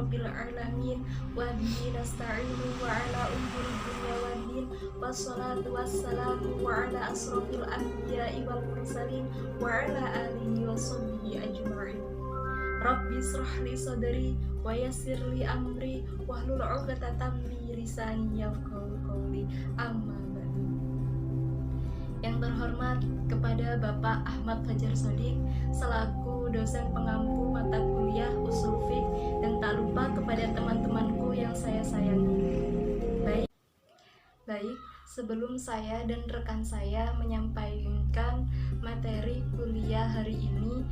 rabbil alamin wa bihi nasta'inu wa ala umuri dunya waddin wassalatu wassalamu wa ala asrofil anbiya'i wal mursalin wa ala alihi wa sahbihi ajma'in. Rabbi shrah li sadri wa yassir li amri wahlul 'uqdatam min lisani yafqahu qawli. Amma ba'du. Yang terhormat kepada Bapak Ahmad Fajar Shodiq selaku dosen pengampu mata kuliah Ushul Fiqh, dan tak lupa kepada teman-temanku yang saya sayangi. Baik, sebelum saya dan rekan saya menyampaikan materi kuliah hari ini,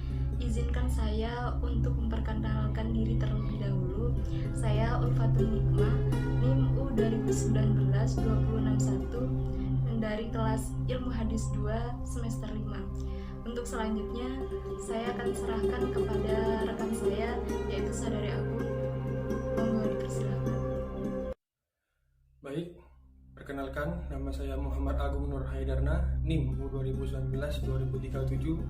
izinkan saya untuk memperkenalkan diri terlebih dahulu. Saya Ulfatul Nikmah, NIM U 2019-20661, dari kelas Ilmu Hadis 2 semester 5. Untuk selanjutnya, saya akan serahkan kepada rekan saya, yaitu saudari Agung. Monggo dipersilakan. Baik, perkenalkan, nama saya Muhammad Agung Nur Haidarna, NIM U 2019-2037,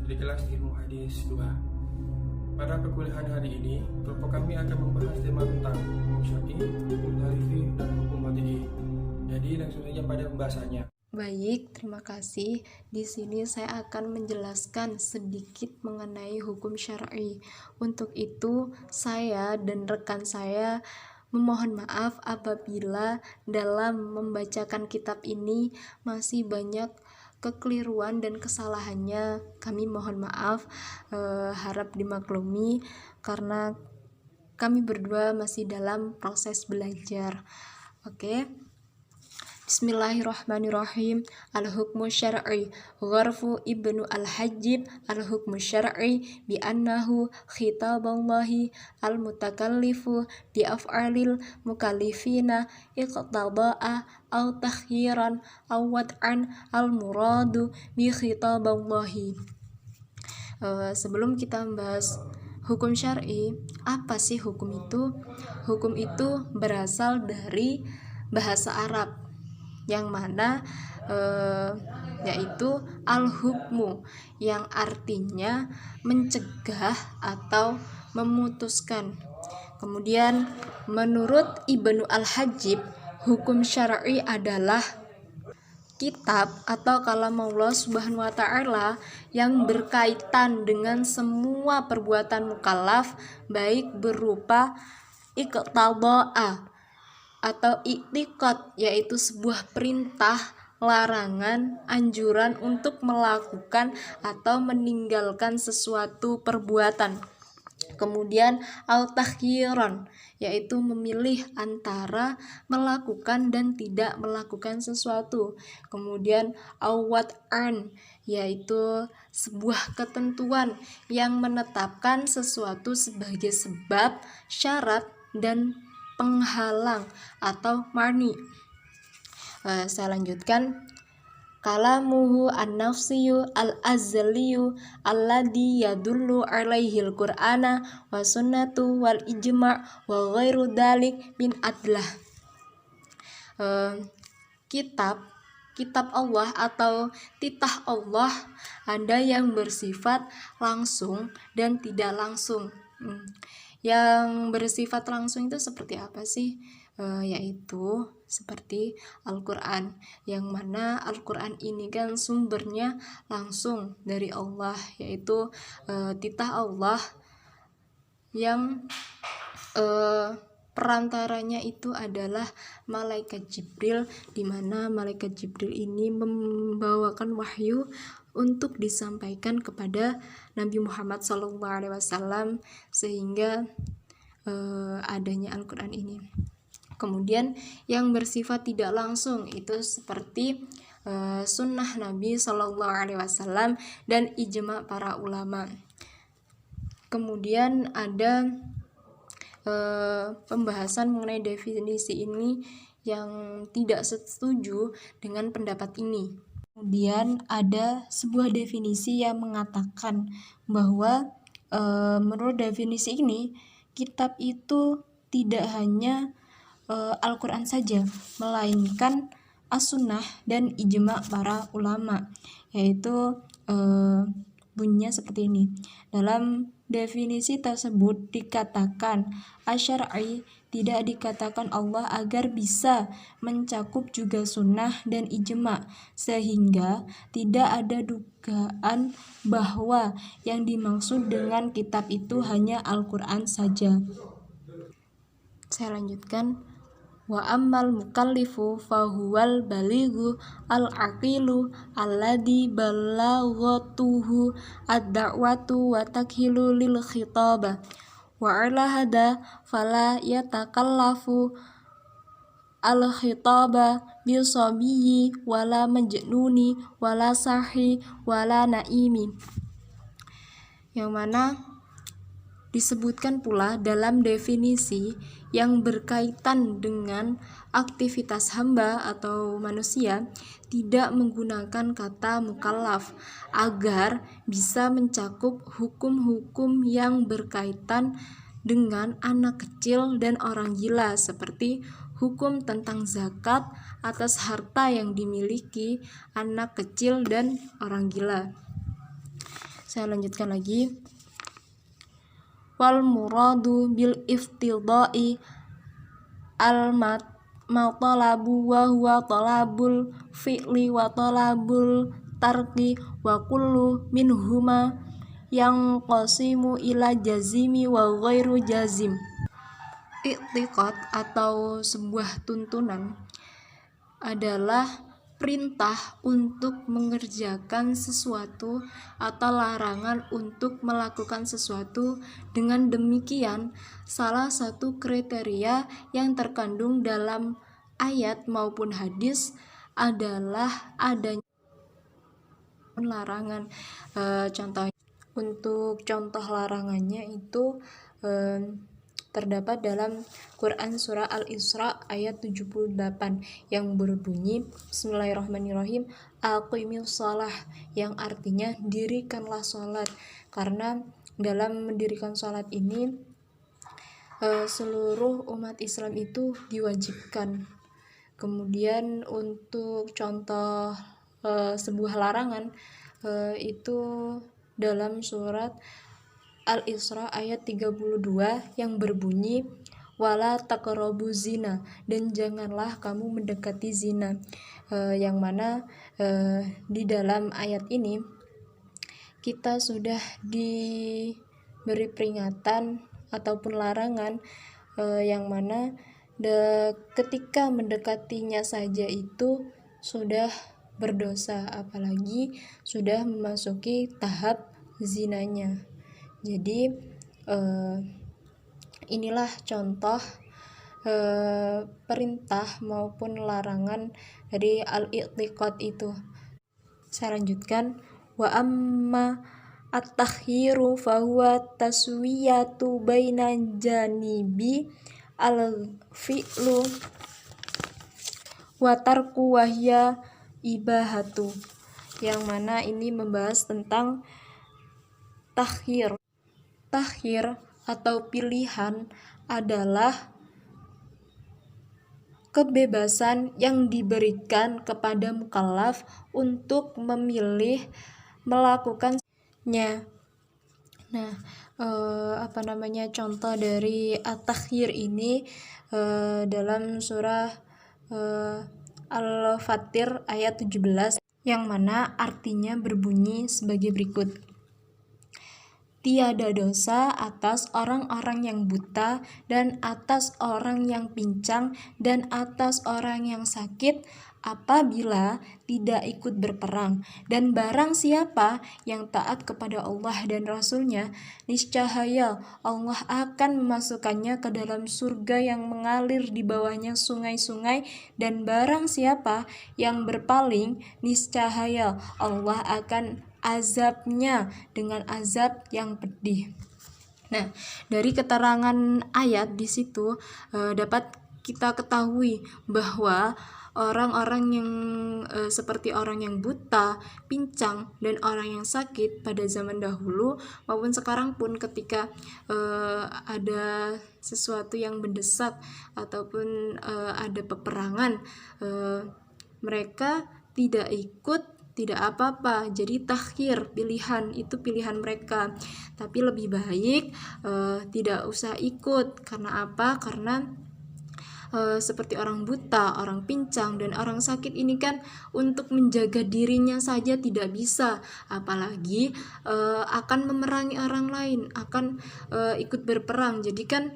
dari kelas Ilmu Hadis 2. Pada perkuliahan hari ini, kelompok kami akan membahas tema tentang hukum syar'i, hukum tarifi, dan hukum wad'i. Jadi langsung saja pada pembahasannya. Baik, terima kasih. Di sini saya akan menjelaskan sedikit mengenai hukum syar'i. Untuk itu, saya dan rekan saya memohon maaf apabila dalam membacakan kitab ini masih banyak kekeliruan dan kesalahannya. Kami mohon maaf, harap dimaklumi karena kami berdua masih dalam proses belajar. Oke. Bismillahirrahmanirrahim. Al-hukmu syar'i gharfu ibnu al-hajjib al-hukmu syar'i bi annahu khitaballahi al-mutakallifu bi af'alil mukallifina iqtada'a aw takhyiran aw wad'an al-muradu bi khitaballahi. Sebelum kita membahas hukum syar'i, apa sih hukum itu? Hukum itu berasal dari bahasa Arab, yang mana yaitu al-hukmu, yang artinya mencegah atau memutuskan. Kemudian menurut Ibnu Al-Hajjib, hukum syar'i adalah kitab atau kalamullah subhanahu wa ta'ala yang berkaitan dengan semua perbuatan mukallaf, baik berupa iqtada'a atau i'tiqad, yaitu sebuah perintah, larangan, anjuran untuk melakukan atau meninggalkan sesuatu perbuatan. Kemudian al-takhyiran, yaitu memilih antara melakukan dan tidak melakukan sesuatu. Kemudian al-wad'an, yaitu sebuah ketentuan yang menetapkan sesuatu sebagai sebab, syarat, dan penghalang atau mani. Saya lanjutkan. Kalamuhu an-nafsiyu al-azaliyu alladhi yadullu alaihi al-Qur'ana wa sunnatu wal ijma' wa ghairu dhalik min adlah. Kitab Allah atau titah Allah ada yang bersifat langsung dan tidak langsung. Yang bersifat langsung itu seperti apa sih? Yaitu seperti Al-Quran, yang mana Al-Quran ini kan sumbernya langsung dari Allah, yaitu titah Allah yang perantaranya itu adalah malaikat Jibril, di mana malaikat Jibril ini membawakan wahyu untuk disampaikan kepada Nabi Muhammad SAW, sehingga adanya Al-Quran ini. Kemudian yang bersifat tidak langsung itu seperti sunnah Nabi SAW dan ijma para ulama. Kemudian ada pembahasan mengenai definisi ini yang tidak setuju dengan pendapat ini. Kemudian ada sebuah definisi yang mengatakan bahwa menurut definisi ini, kitab itu tidak hanya Al-Quran saja, melainkan as-sunnah dan ijma para ulama, yaitu bunyinya seperti ini. Dalam definisi tersebut dikatakan asy'ari, tidak dikatakan Allah agar bisa mencakup juga sunnah dan ijma, sehingga tidak ada dugaan bahwa yang dimaksud dengan kitab itu hanya Al-Quran saja. Saya lanjutkan. Wa ammal mukallifu fahuwal balighu al-aqilu alladhi balaghatuhu ad-da'watu wa takhilu lil khitaba wa ala hada fala yatakallafu al-khitaba bisabiyyi wala majnuni wala sahi wala naimi, yang mana disebutkan pula dalam definisi yang berkaitan dengan aktivitas hamba atau manusia tidak menggunakan kata mukallaf agar bisa mencakup hukum-hukum yang berkaitan dengan anak kecil dan orang gila, seperti hukum tentang zakat atas harta yang dimiliki anak kecil dan orang gila. Saya lanjutkan lagi. Wal muradu bil iftidai al matalabu wa huwa talabul fi'li wa talabul tarki wa kullu minhuma yang qasimu ila jazimi wa ghairu jazim. I'tiqad atau sebuah tuntunan adalah perintah untuk mengerjakan sesuatu atau larangan untuk melakukan sesuatu. Dengan demikian, salah satu kriteria yang terkandung dalam ayat maupun hadis adalah adanya larangan. Untuk contoh larangannya itu terdapat dalam Quran surah Al-Isra ayat 78 yang berbunyi Bismillahirrahmanirrahim, aqimis shalah, yang artinya dirikanlah sholat, karena dalam mendirikan sholat ini seluruh umat Islam itu diwajibkan. Kemudian untuk contoh sebuah larangan itu dalam surat Al-Isra ayat 32 yang berbunyi wala taqrabu zina, dan janganlah kamu mendekati zina, yang mana di dalam ayat ini kita sudah diberi peringatan ataupun larangan yang mana ketika mendekatinya saja itu sudah berdosa, apalagi sudah memasuki tahap zinanya. Jadi inilah contoh perintah maupun larangan dari al-i'tiqad itu. Saya lanjutkan. Wa amma at-takhyiru fahuwa taswiyatu baina janibi al-fi'lu wa tarku wahya ibahatu, yang mana ini membahas tentang takhyir. Takhyir atau pilihan adalah kebebasan yang diberikan kepada mukallaf untuk memilih melakukannya. Nah, contoh dari at-takhyir ini dalam surah Al-Fatir ayat 17, yang mana artinya berbunyi sebagai berikut. Tiada dosa atas orang-orang yang buta, dan atas orang yang pincang, dan atas orang yang sakit apabila tidak ikut berperang. Dan barang siapa yang taat kepada Allah dan Rasul-Nya, niscaya Allah akan memasukkannya ke dalam surga yang mengalir di bawahnya sungai-sungai. Dan barang siapa yang berpaling, niscaya Allah akan azabnya dengan azab yang pedih. Nah, dari keterangan ayat di situ dapat kita ketahui bahwa orang-orang yang seperti orang yang buta, pincang, dan orang yang sakit pada zaman dahulu maupun sekarang pun ketika ada sesuatu yang mendesak ataupun ada peperangan, mereka tidak ikut tidak apa-apa. Jadi takhir, pilihan, itu pilihan mereka. Tapi lebih baik tidak usah ikut. Karena apa? Karena seperti orang buta, orang pincang, dan orang sakit ini kan untuk menjaga dirinya saja tidak bisa, apalagi akan memerangi orang lain, akan ikut berperang. Jadi kan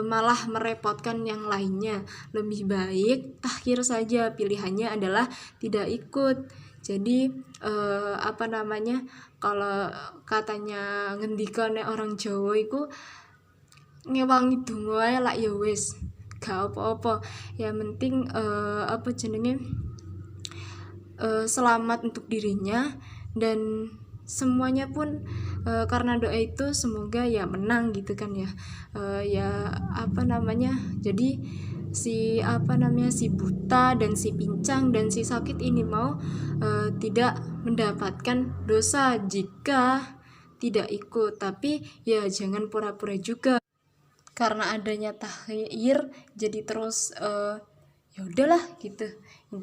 malah merepotkan yang lainnya. Lebih baik takhir saja, pilihannya adalah tidak ikut. Jadi kalau katanya ngendikane orang Jawa iku ngewangi donga ae lak ya wis gak apa-apa, yang penting selamat untuk dirinya, dan semuanya pun karena doa itu semoga ya menang gitu kan ya. Jadi si buta dan si pincang dan si sakit ini mau tidak mendapatkan dosa jika tidak ikut. Tapi ya jangan pura-pura juga, karena adanya takhir jadi terus ya udahlah gitu,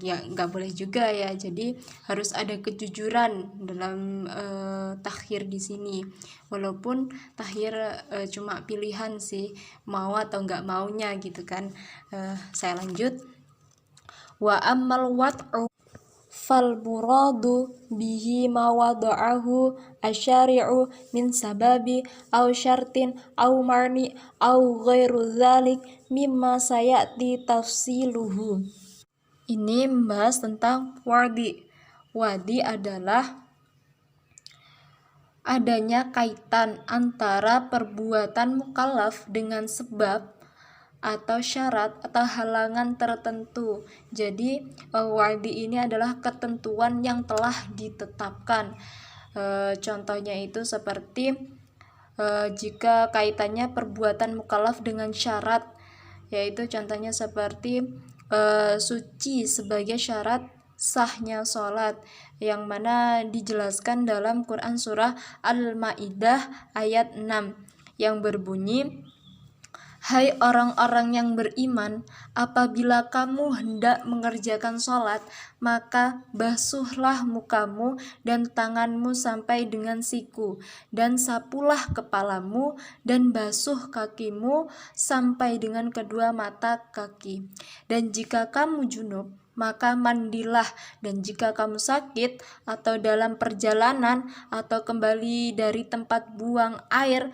ya nggak boleh juga ya. Jadi harus ada kejujuran dalam takhir di sini, walaupun takhir cuma pilihan sih, mau atau nggak maunya gitu kan. Saya lanjut. Wa ammal wat'u fal muradu bihi ma wada'ahu asyari'u min sababi aw syartin aw marni aw ghairu dzalik mimma sayati tafsiluhu. Ini membahas tentang wadi. Wadi adalah adanya kaitan antara perbuatan mukallaf dengan sebab atau syarat atau halangan tertentu. Jadi wadi ini adalah ketentuan yang telah ditetapkan. Contohnya itu seperti jika kaitannya perbuatan mukallaf dengan syarat, yaitu contohnya seperti suci sebagai syarat sahnya sholat, yang mana dijelaskan dalam Quran surah Al-Maidah ayat 6 yang berbunyi, hai orang-orang yang beriman, apabila kamu hendak mengerjakan sholat, maka basuhlah mukamu dan tanganmu sampai dengan siku, dan sapulah kepalamu dan basuh kakimu sampai dengan kedua mata kaki. Dan jika kamu junub, maka mandilah, dan jika kamu sakit atau dalam perjalanan atau kembali dari tempat buang air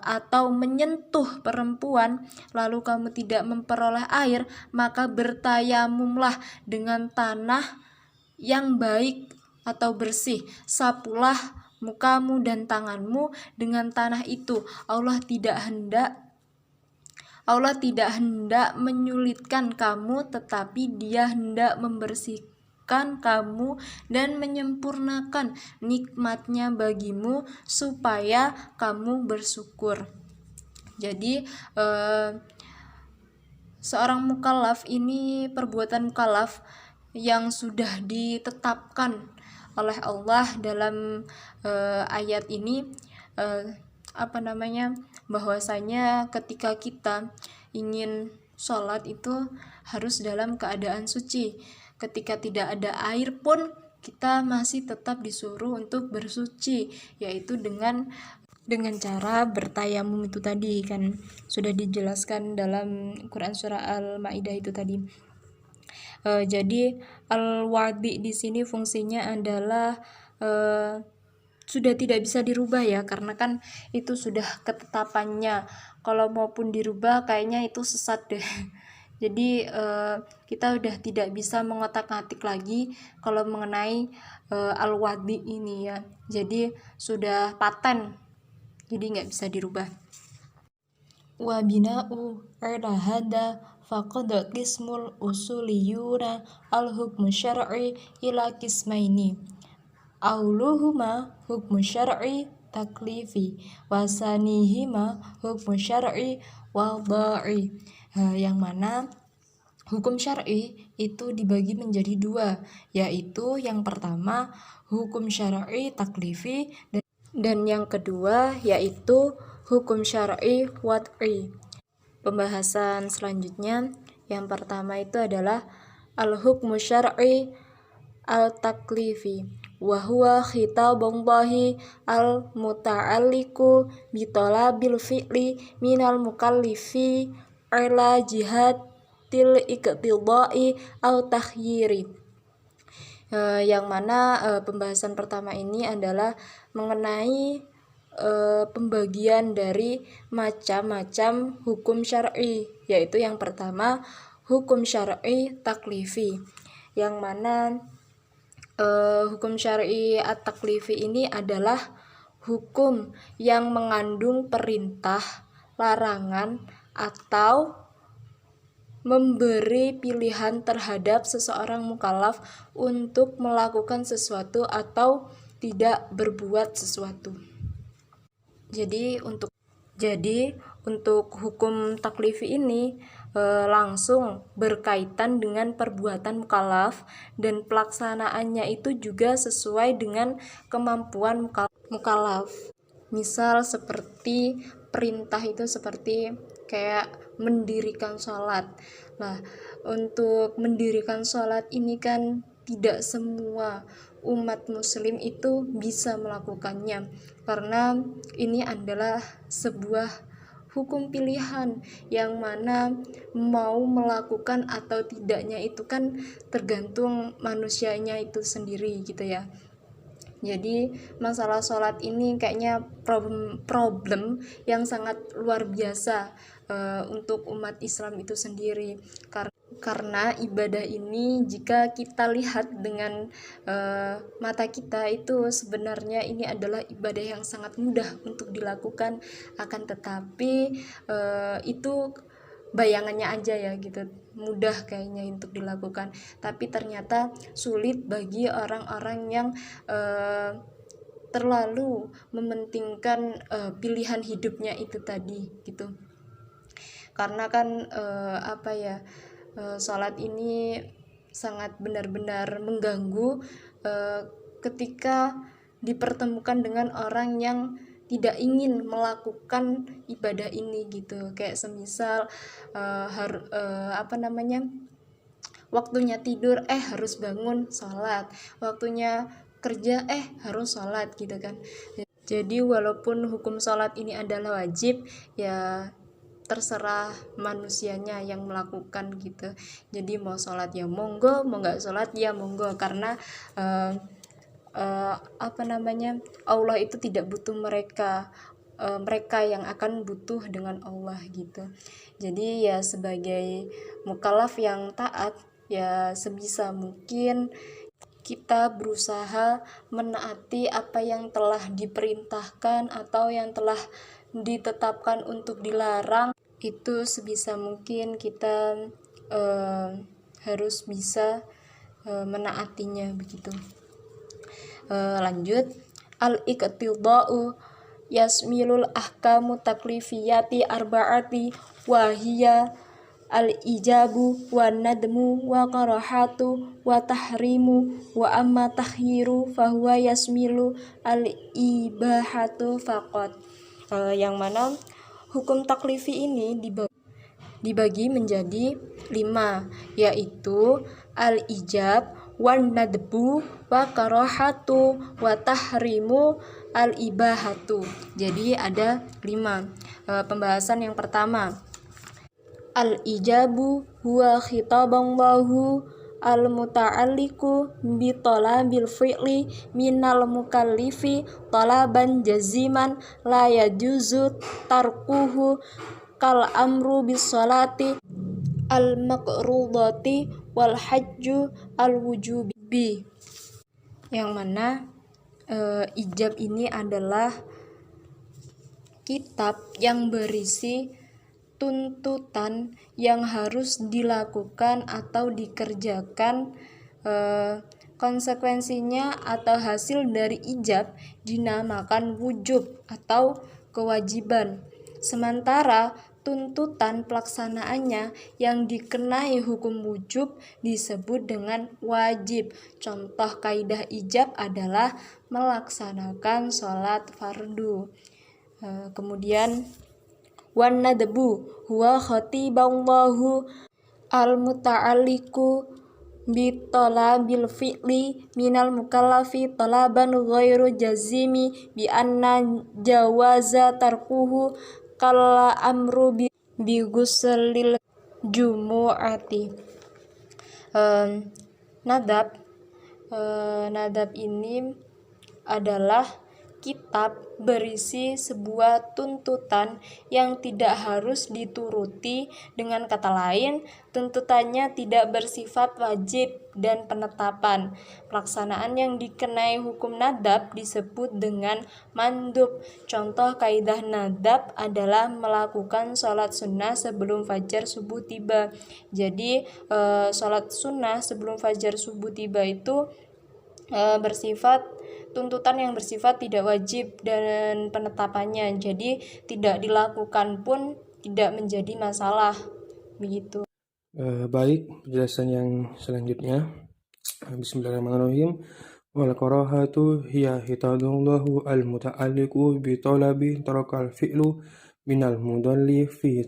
atau menyentuh perempuan lalu kamu tidak memperoleh air, maka bertayamumlah dengan tanah yang baik atau bersih, sapulah mukamu dan tanganmu dengan tanah itu. Allah tidak hendak menyulitkan kamu, tetapi Dia hendak membersihkan kamu dan menyempurnakan nikmatnya bagimu supaya kamu bersyukur. Jadi seorang mukallaf ini, perbuatan mukallaf yang sudah ditetapkan oleh Allah dalam ayat ini, bahwasanya ketika kita ingin sholat itu harus dalam keadaan suci. Ketika tidak ada air pun kita masih tetap disuruh untuk bersuci, yaitu dengan cara bertayamum itu tadi kan sudah dijelaskan dalam Quran surah Al-Maidah itu tadi. Jadi al-wadi di sini fungsinya adalah sudah tidak bisa dirubah ya, karena kan itu sudah ketetapannya. Kalau maupun dirubah kayaknya itu sesat deh. Jadi kita udah tidak bisa mengotak-atik lagi kalau mengenai al-wadi ini ya. Jadi sudah paten, jadi nggak bisa dirubah. Wa bina'u ala hada faqad qismul usuliyuna al-hukmu syar'i ila qismaini. Auluhuma hukmu syar'i taklifi wasanihima hukmu syar'i wadha'i. Yang mana hukum syar'i itu dibagi menjadi dua, yaitu yang pertama hukum syar'i taklifi dan yang kedua yaitu hukum syar'i wad'i. Pembahasan selanjutnya, yang pertama itu adalah al-hukmu syar'i al-taklifi wa huwa khitabullahi al-muta'alliqu bi talabil fi'li minal mukallifi ala jihatil iqtidai au takhyiri. Yang mana pembahasan pertama ini adalah mengenai pembagian dari macam-macam hukum syar'i, yaitu yang pertama hukum syar'i taklifi, yang mana hukum syar'i at-taklifi ini adalah hukum yang mengandung perintah, larangan, atau memberi pilihan terhadap seseorang mukallaf untuk melakukan sesuatu atau tidak berbuat sesuatu. Jadi untuk hukum taklifi ini langsung berkaitan dengan perbuatan mukallaf, dan pelaksanaannya itu juga sesuai dengan kemampuan mukallaf. Misal seperti perintah itu seperti kayak mendirikan sholat. Nah, untuk mendirikan sholat ini kan tidak semua umat muslim itu bisa melakukannya, karena ini adalah sebuah hukum pilihan yang mana mau melakukan atau tidaknya itu kan tergantung manusianya itu sendiri gitu ya. Jadi masalah sholat ini kayaknya problem yang sangat luar biasa untuk umat Islam itu sendiri, karena ibadah ini jika kita lihat dengan mata kita itu sebenarnya ini adalah ibadah yang sangat mudah untuk dilakukan, akan tetapi itu bayangannya aja ya gitu, mudah kayaknya untuk dilakukan, tapi ternyata sulit bagi orang-orang yang terlalu mementingkan pilihan hidupnya itu tadi gitu. Karena kan sholat ini sangat benar-benar mengganggu ketika dipertemukan dengan orang yang tidak ingin melakukan ibadah ini gitu. Kayak semisal waktunya tidur harus bangun sholat, waktunya kerja harus sholat gitu kan. Jadi walaupun hukum sholat ini adalah wajib, ya terserah manusianya yang melakukan gitu. Jadi mau sholat ya monggo, mau nggak sholat ya monggo, karena Allah itu tidak butuh mereka yang akan butuh dengan Allah gitu. Jadi ya sebagai mukallaf yang taat, ya sebisa mungkin kita berusaha menaati apa yang telah diperintahkan atau yang telah ditetapkan untuk dilarang, itu sebisa mungkin kita harus bisa menaatinya begitu. Lanjut, al-iqtidau yasmilul ahkamu taklifiyati arba'ati wa hiya al-ijabu wa nadmu wa karahatu wa tahrimu wa amma tahyiru fahuwa yasmilu al-ibahatu faqat. Yang mana hukum taklifi ini dibagi menjadi 5, yaitu al-ijab, wan nadbu, wa karahatu, wa tahrimu, al-ibahatu. Jadi ada 5. Pembahasan yang pertama, al-ijabu huwa khitaballahu al-muta'alliqu bi talabil fi'li minal mukallifi talaban jaziman la yajuzu tarkuhu kal amru bis salati al-maqrudati wal hajju al-wujubi. Yang mana ijab ini adalah kitab yang berisi tuntutan yang harus dilakukan atau dikerjakan. Konsekuensinya atau hasil dari ijab dinamakan wujub atau kewajiban, sementara tuntutan pelaksanaannya yang dikenai hukum wujub disebut dengan wajib. Contoh kaidah ijab adalah melaksanakan sholat fardu. Kemudian wan nadbu huwa khatiballahu al-muta'alliqu bitalabil fi'li minal mukallafi talaban ghairu jazimi bi anna jawaza tarkuhu kala amru bi guslil jumu'ati. Nadab Nadab ini adalah kitab berisi sebuah tuntutan yang tidak harus dituruti. Dengan kata lain, tuntutannya tidak bersifat wajib dan penetapan. Pelaksanaan yang dikenai hukum nadab disebut dengan mandub. Contoh kaidah nadab adalah melakukan sholat sunnah sebelum fajar subuh tiba. Jadi sholat sunnah sebelum fajar subuh tiba itu bersifat tuntutan yang bersifat tidak wajib dan penetapannya, jadi tidak dilakukan pun tidak menjadi masalah begitu. Baik, penjelasan yang selanjutnya. Bismillahirrahmanirrahim. Wal karahatu hiya hitadullahu al muta'alliqu bi talabi tarakal fi'lu minal mudalli fi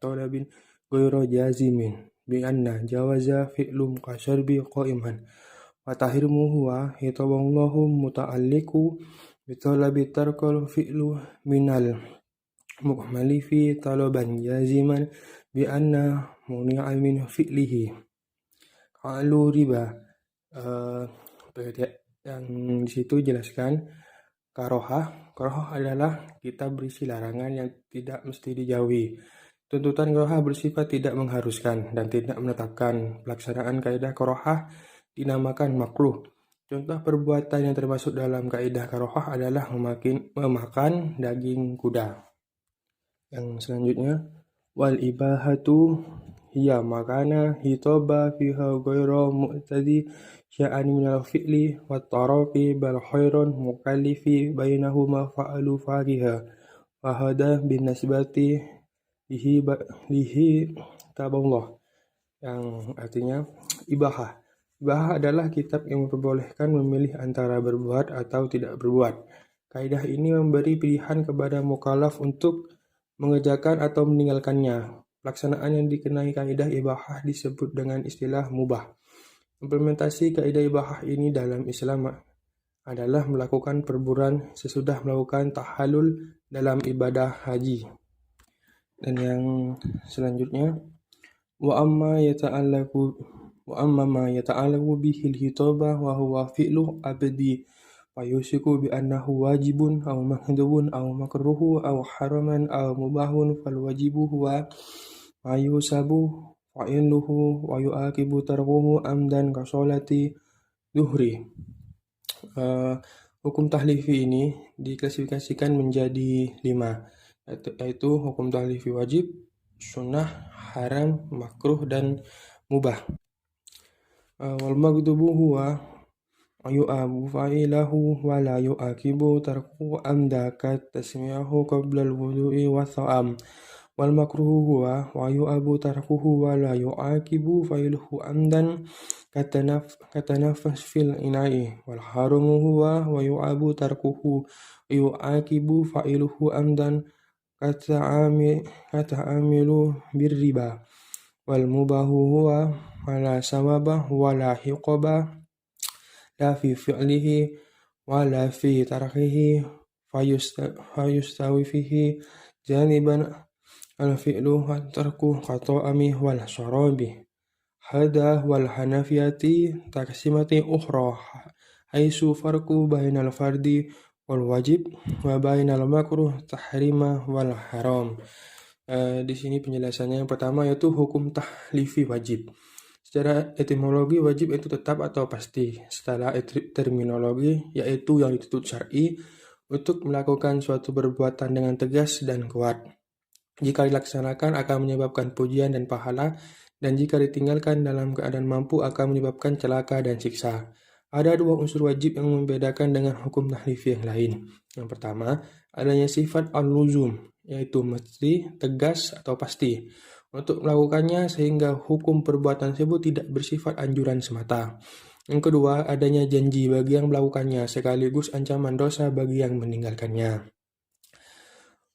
talabin ghairu jazimin bi anna jawaza fi'lu kasharbi qa'iman. Watahirmu huwa hitaballahu muta'alliqu bitalabi tarkal fi'lu minal mu'mali fi talaban jaziman bi anna muni'a min fi'lihi qalu riba. Yang disitu jelaskan karohah adalah kitab berisi larangan yang tidak mesti dijauhi. Tuntutan karohah bersifat tidak mengharuskan dan tidak menetapkan. Pelaksanaan kaidah karohah dinamakan makruh. Contoh perbuatan yang termasuk dalam kaidah karohah adalah memakan daging kuda. Yang selanjutnya, wal ibahatu hiya makana hitaba fiha ghairu mu'tadi sya'an minal fi'li wat tarafi bal khairun mukallifi bainahuma fa'alu fariha wa hada bin nasbati lihi taballah. Yang artinya ibahah adalah kitab yang memperbolehkan memilih antara berbuat atau tidak berbuat. Kaidah ini memberi pilihan kepada mukallaf untuk mengerjakan atau meninggalkannya. Pelaksanaan yang dikenai kaidah ibahah disebut dengan istilah mubah. Implementasi kaidah ibahah ini dalam Islam adalah melakukan perburuan sesudah melakukan tahallul dalam ibadah haji. Dan yang selanjutnya, wa amma ma yata'allaqu bihi al-hitaba wa huwa fi'lu abdi fayusiku bi annahu wajibun aw mahdubun aw makruhu aw haraman aw mubahun fal wajibu huwa ma yusabu fa'iluhu wa yu'aqibu tarkuhu amdan ka sholati zuhri. Hukum tahlifi ini diklasifikasikan menjadi 5, yaitu hukum tahlifi wajib, sunnah, haram, makruh, dan mubah. Wal maghdubu huwa yu'abu fa'ilahu wa la yu'aqibu tarku amda kat tasmiyahu qabla al-wudu'i wa tha'am. Wal makruhu huwa wa yu'abu tarkuhu wa la yu'aqibu fa'iluhu amdan katanafas fil ina'i. Wal haramu huwa wa yu'abu tarkuhu wa yu'aqibu fa'iluhu amdan kata'amilu birriba. Wal mubahu huwa wala sawaba wala hiqaba la fi fi'lihi wala fi tarkihi fayustawi fihi janiban al-fi'lu wa tarku qata'ami wal syarabi. Hada wal hanafiyati taksimati ukhra haisu farqu bainal fardi wal wajib wa bainal makruh tahrima wal haram. Di sini penjelasannya yang pertama yaitu hukum tahlifi wajib. Secara etimologi wajib itu tetap atau pasti. Setelah terminologi yaitu yang dituntut syar'i untuk melakukan suatu perbuatan dengan tegas dan kuat. Jika dilaksanakan akan menyebabkan pujian dan pahala, dan jika ditinggalkan dalam keadaan mampu akan menyebabkan celaka dan siksa. Ada 2 unsur wajib yang membedakan dengan hukum tahlifi yang lain. Yang pertama, adanya sifat al-luzum, yaitu mesti, tegas, atau pasti untuk melakukannya sehingga hukum perbuatan tersebut tidak bersifat anjuran semata. Yang kedua, adanya janji bagi yang melakukannya sekaligus ancaman dosa bagi yang meninggalkannya.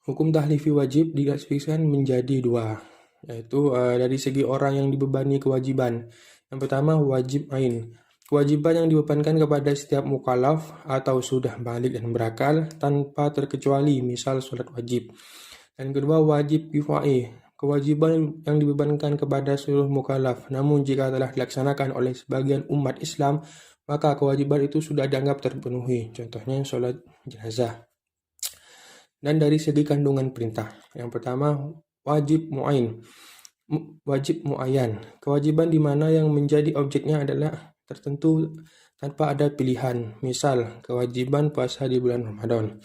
Hukum tahlifi wajib diklasifikasikan menjadi 2, yaitu dari segi orang yang dibebani kewajiban. Yang pertama, wajib ain. Kewajiban yang dibebankan kepada setiap mukallaf atau sudah balik dan berakal tanpa terkecuali, misal sholat wajib. Dan kedua, wajib kifai. Kewajiban yang dibebankan kepada seluruh mukallaf, namun jika telah dilaksanakan oleh sebagian umat Islam, maka kewajiban itu sudah dianggap terpenuhi. Contohnya sholat jenazah. Dan dari segi kandungan perintah, yang pertama, wajib mu'ain. Wajib mu'ayyan. Kewajiban di mana yang menjadi objeknya adalah tertentu tanpa ada pilihan. Misal, kewajiban puasa di bulan Ramadan.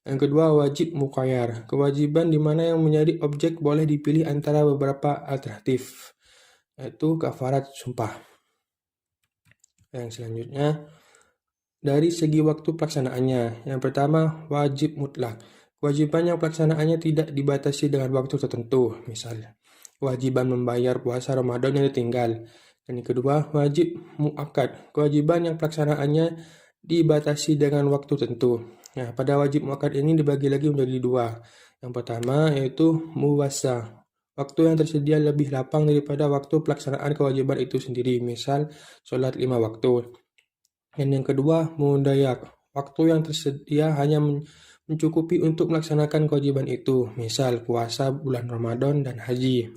Yang kedua, wajib muqayyar. Kewajiban di mana yang menjadi objek boleh dipilih antara beberapa alternatif, yaitu kafarat sumpah. Yang selanjutnya, dari segi waktu pelaksanaannya. Yang pertama, wajib mutlak. Kewajiban yang pelaksanaannya tidak dibatasi dengan waktu tertentu. Misalnya, kewajiban membayar puasa Ramadan yang ditinggal. Dan yang kedua, wajib muakkad. Kewajiban yang pelaksanaannya dibatasi dengan waktu tertentu. Nah, pada wajib muakkad ini dibagi lagi menjadi dua. Yang pertama yaitu muwassa. Waktu yang tersedia lebih lapang daripada waktu pelaksanaan kewajiban itu sendiri. Misal, sholat 5 waktu. Dan yang kedua, mudayak. Waktu yang tersedia hanya mencukupi untuk melaksanakan kewajiban itu, misal puasa bulan Ramadan dan haji.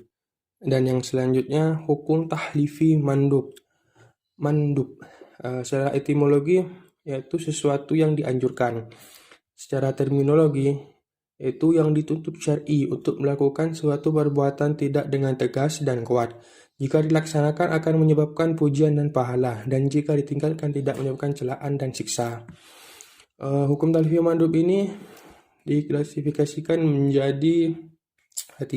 Dan yang selanjutnya, hukum tahlifi mandub. Secara etimologi yaitu sesuatu yang dianjurkan. Secara terminologi yaitu yang dituntut syar'i untuk melakukan suatu perbuatan tidak dengan tegas dan kuat. Jika dilaksanakan akan menyebabkan pujian dan pahala, dan jika ditinggalkan tidak menyebabkan celaan dan siksa. Hukum tahlifi mandub ini diklasifikasikan menjadi 3.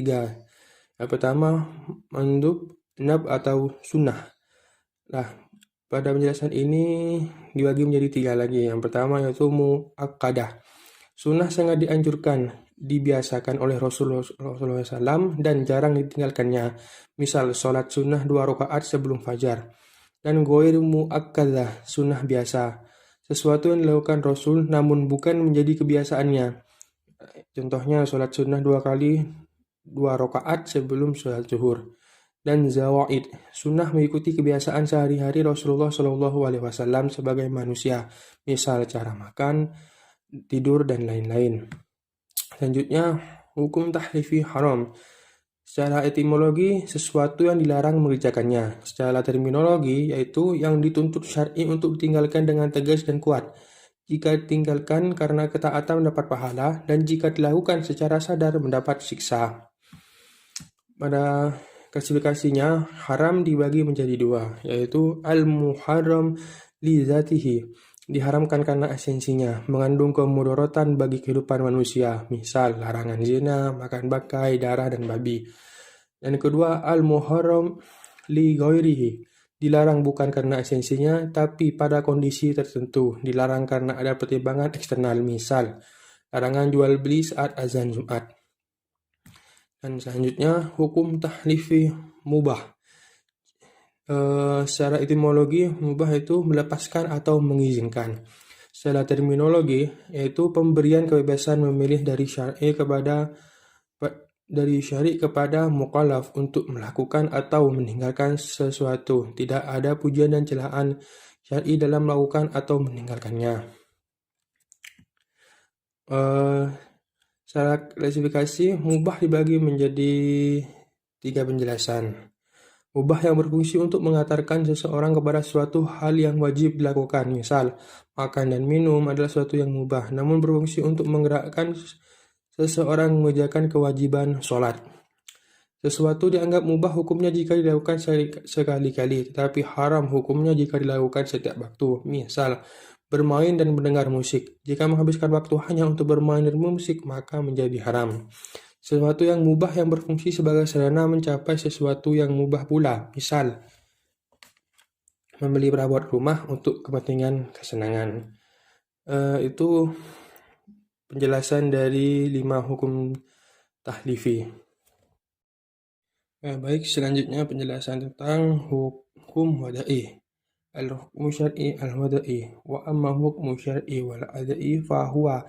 Yang pertama, mandub, nab atau sunnah. Nah, pada penjelasan ini dibagi menjadi 3 lagi. Yang pertama yaitu muakkadah. Sunnah sangat dianjurkan, dibiasakan oleh Rasulullah SAW dan jarang ditinggalkannya. Misal, sholat sunnah 2 rakaat sebelum fajar. Dan ghair muakkadah, sunnah biasa. Sesuatu yang dilakukan Rasul namun bukan menjadi kebiasaannya. Contohnya sholat sunnah 2 rakaat sebelum sholat zuhur. Dan zawaid, sunnah mengikuti kebiasaan sehari-hari Rasulullah SAW sebagai manusia. Misal cara makan, tidur, dan lain-lain. Selanjutnya, hukum tahlifi haram. Secara etimologi, sesuatu yang dilarang mengerjakannya. Secara terminologi, yaitu yang dituntut syar'i untuk ditinggalkan dengan tegas dan kuat. Jika ditinggalkan karena ketaatan mendapat pahala, dan jika dilakukan secara sadar mendapat siksa. Pada klasifikasinya, haram dibagi menjadi 2, yaitu al-muharram li zatihi. Diharamkan karena esensinya, mengandung kemudaratan bagi kehidupan manusia, misal larangan zina, makan bangkai, darah, dan babi. Dan kedua, al-muharram li ghairihi. Dilarang bukan karena esensinya, tapi pada kondisi tertentu. Dilarang karena ada pertimbangan eksternal, misal larangan jual beli saat azan Jumat. Dan selanjutnya, hukum tahlifi mubah. Secara etimologi, mubah itu melepaskan atau mengizinkan. Secara terminologi, yaitu pemberian kebebasan memilih dari syar'i kepada mukallaf untuk melakukan atau meninggalkan sesuatu. Tidak ada pujian dan celaan syar'i dalam melakukan atau meninggalkannya. Secara klasifikasi, mubah dibagi menjadi 3 penjelasan. Mubah yang berfungsi untuk mengantarkan seseorang kepada suatu hal yang wajib dilakukan. Misal, makan dan minum adalah suatu yang mubah, namun berfungsi untuk menggerakkan seseorang mengerjakan kewajiban sholat. Sesuatu dianggap mubah hukumnya jika dilakukan sekali-kali, tetapi haram hukumnya jika dilakukan setiap waktu. Misal, bermain dan mendengar musik. Jika menghabiskan waktu hanya untuk bermain dan musik, maka menjadi haram. Sesuatu yang mubah yang berfungsi sebagai sarana mencapai sesuatu yang mubah pula. Misal, membeli perabot rumah untuk kepentingan kesenangan. Itu penjelasan dari 5 hukum tahlifi. Baik, selanjutnya penjelasan tentang hukum wada'i. Al-hukmu syar'i al-wada'i. Wa amma hukmu syar'i wal-wada'i fahuwa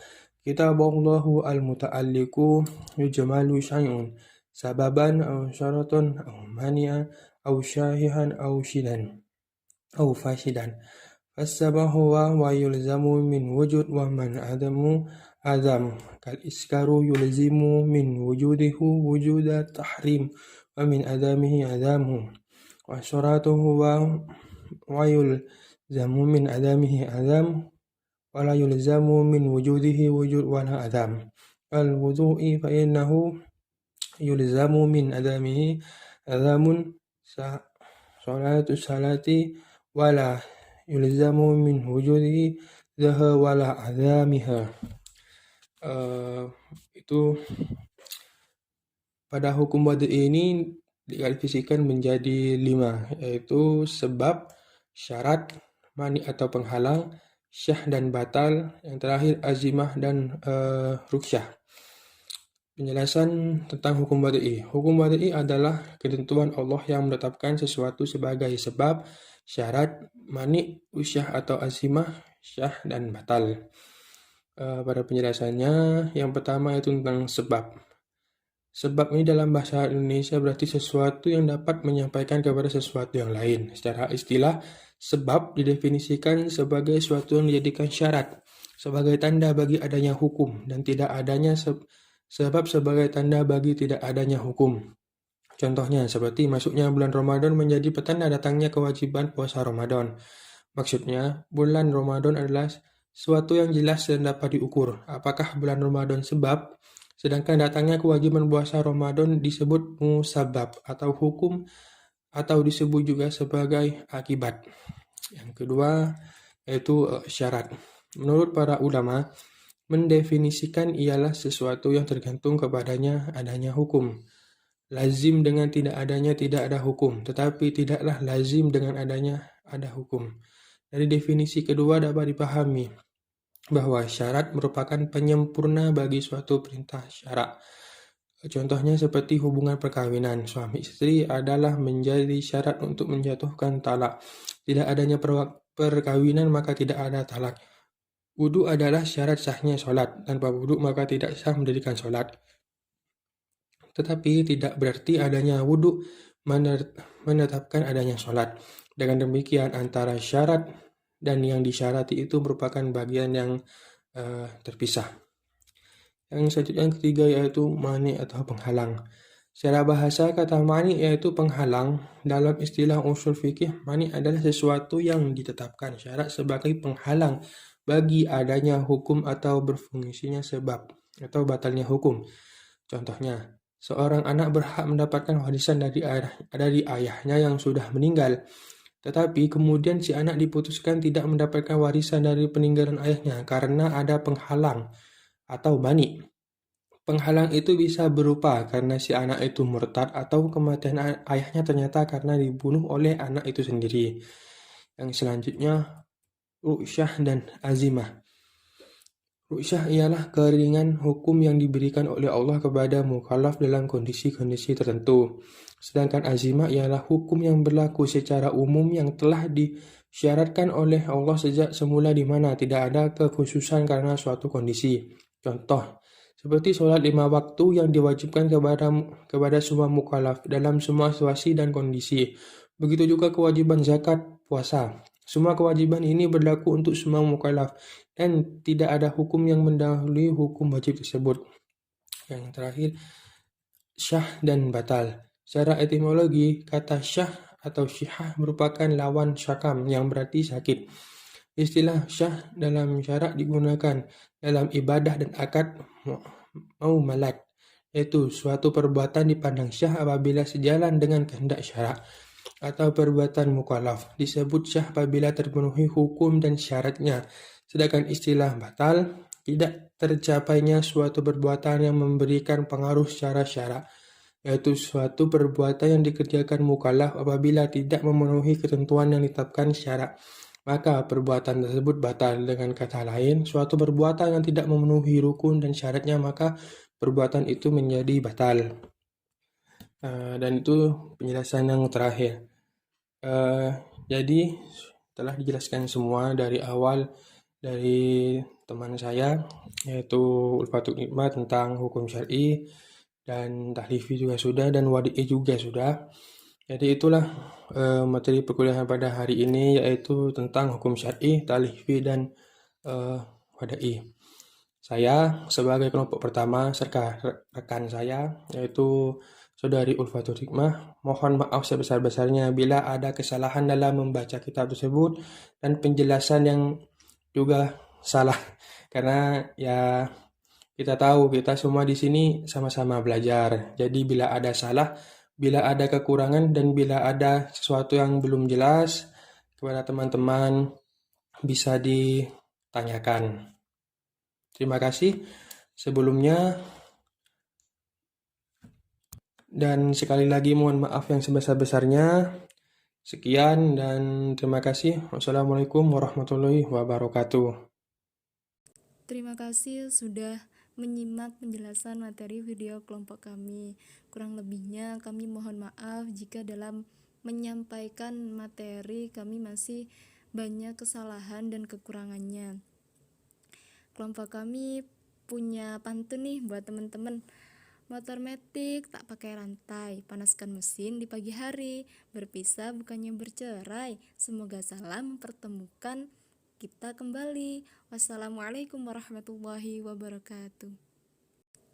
Kitabullahu al-muta'alliku yujmalu syai'un sababan aw syaratun aw mani'a أو شاهها أو شدا أو فاسدا فالسبب هو ويلزم من وجود ومن عدم كالإسكار يلزم من وجوده وجود التحريم ومن عدمه عدمه والشرط هو ويلزم من عدمه عدم ولا يلزم من وجوده وجود ولا عدم الوضوء فإنه يلزم من عدمه عدم صلاة الصلاة ولا يلزم من وجوده ذها ولا عدمها. Itu pada hukum wad'i ini diklasifikasikan menjadi 5, yaitu sebab, syarat, mani atau penghalang, syah dan batal, yang terakhir azimah dan ruksyah. Penjelasan tentang hukum wad'i. Hukum wad'i adalah ketentuan Allah yang menetapkan sesuatu sebagai sebab, syarat, mani, usyah atau azimah, syah dan batal. Pada penjelasannya, yang pertama itu tentang sebab. Sebab ini dalam bahasa Indonesia berarti sesuatu yang dapat menyampaikan kepada sesuatu yang lain. Secara istilah, sebab didefinisikan sebagai sesuatu yang dijadikan syarat sebagai tanda bagi adanya hukum dan tidak adanya sebab sebagai tanda bagi tidak adanya hukum. Contohnya seperti masuknya bulan Ramadan menjadi petanda datangnya kewajiban puasa Ramadan. Maksudnya, bulan Ramadan adalah suatu yang jelas dan dapat diukur. Apakah bulan Ramadan sebab, sedangkan datangnya kewajiban puasa Ramadan disebut musabab atau hukum atau disebut juga sebagai akibat. Yang kedua yaitu syarat. Menurut para ulama, mendefinisikan ialah sesuatu yang tergantung kepadanya adanya hukum. Lazim dengan tidak adanya tidak ada hukum, tetapi tidaklah lazim dengan adanya ada hukum. Dari definisi kedua dapat dipahami bahwa syarat merupakan penyempurna bagi suatu perintah syarak. Contohnya seperti hubungan perkawinan suami istri adalah menjadi syarat untuk menjatuhkan talak. Tidak adanya perkawinan maka tidak ada talak. Wudu adalah syarat sahnya sholat. Tanpa wudu maka tidak sah mendirikan sholat. Tetapi tidak berarti adanya wudu menetapkan adanya sholat. Dengan demikian antara syarat dan yang disyarati itu merupakan bagian yang terpisah. Yang selanjutnya yang ketiga yaitu mani atau penghalang. Secara bahasa kata mani yaitu penghalang. Dalam istilah usul fikih, mani adalah sesuatu yang ditetapkan syarat sebagai penghalang bagi adanya hukum atau berfungsinya sebab atau batalnya hukum. Contohnya, seorang anak berhak mendapatkan warisan dari ayahnya yang sudah meninggal. Tetapi kemudian si anak diputuskan tidak mendapatkan warisan dari peninggalan ayahnya karena ada penghalang atau mani. Penghalang itu bisa berupa karena si anak itu murtad atau kematian ayahnya ternyata karena dibunuh oleh anak itu sendiri. Yang selanjutnya, ruksyah dan azimah. Ruksyah ialah keringan hukum yang diberikan oleh Allah kepada mukallaf dalam kondisi-kondisi tertentu. Sedangkan azimah ialah hukum yang berlaku secara umum yang telah disyaratkan oleh Allah sejak semula di mana tidak ada kekhususan karena suatu kondisi. Contoh, seperti sholat 5 waktu yang diwajibkan kepada semua mukallaf dalam semua situasi dan kondisi. Begitu juga kewajiban zakat, puasa. Semua kewajiban ini berlaku untuk semua mukallaf dan tidak ada hukum yang mendahului hukum wajib tersebut. Yang terakhir, syah dan batal. Secara etimologi, kata syah atau syihah merupakan lawan syakam yang berarti sakit. Istilah syah dalam syarak digunakan dalam ibadah dan akad muamalat, yaitu suatu perbuatan dipandang syah apabila sejalan dengan kehendak syarak, atau perbuatan mukallaf disebut syah apabila terpenuhi hukum dan syaratnya. Sedangkan istilah batal tidak tercapainya suatu perbuatan yang memberikan pengaruh secara syarak, yaitu suatu perbuatan yang dikerjakan mukallaf apabila tidak memenuhi ketentuan yang ditetapkan syarak, maka perbuatan tersebut batal. Dengan kata lain, suatu perbuatan yang tidak memenuhi rukun dan syaratnya maka perbuatan itu menjadi batal. Dan itu penjelasan yang terakhir. Jadi telah dijelaskan semua dari awal dari teman saya yaitu Ulfatul Hikmah tentang hukum syar'i, dan tahlifi juga sudah, dan wadi'i juga sudah. Jadi itulah materi perkuliahan pada hari ini, yaitu tentang hukum syar'i, talhifi, dan wadai. Saya sebagai kelompok pertama serta rekan saya, yaitu Saudari Ulfatul Hikmah, mohon maaf sebesar-besarnya bila ada kesalahan dalam membaca kitab tersebut dan penjelasan yang juga salah. Karena ya kita tahu kita semua di sini sama-sama belajar. Jadi bila ada salah, bila ada kekurangan, dan bila ada sesuatu yang belum jelas kepada teman-teman, bisa ditanyakan. Terima kasih sebelumnya, dan sekali lagi mohon maaf yang sebesar-besarnya. Sekian dan terima kasih. Wassalamualaikum warahmatullahi wabarakatuh. Terima kasih sudah menyimak penjelasan materi video kelompok kami. Kurang lebihnya kami mohon maaf jika dalam menyampaikan materi kami masih banyak kesalahan dan kekurangannya. Kelompok kami punya pantun nih buat teman-teman. Motor metik tak pakai rantai, panaskan mesin di pagi hari, berpisah bukannya bercerai, semoga salam mempertemukan kita kembali. Wassalamualaikum warahmatullahi wabarakatuh.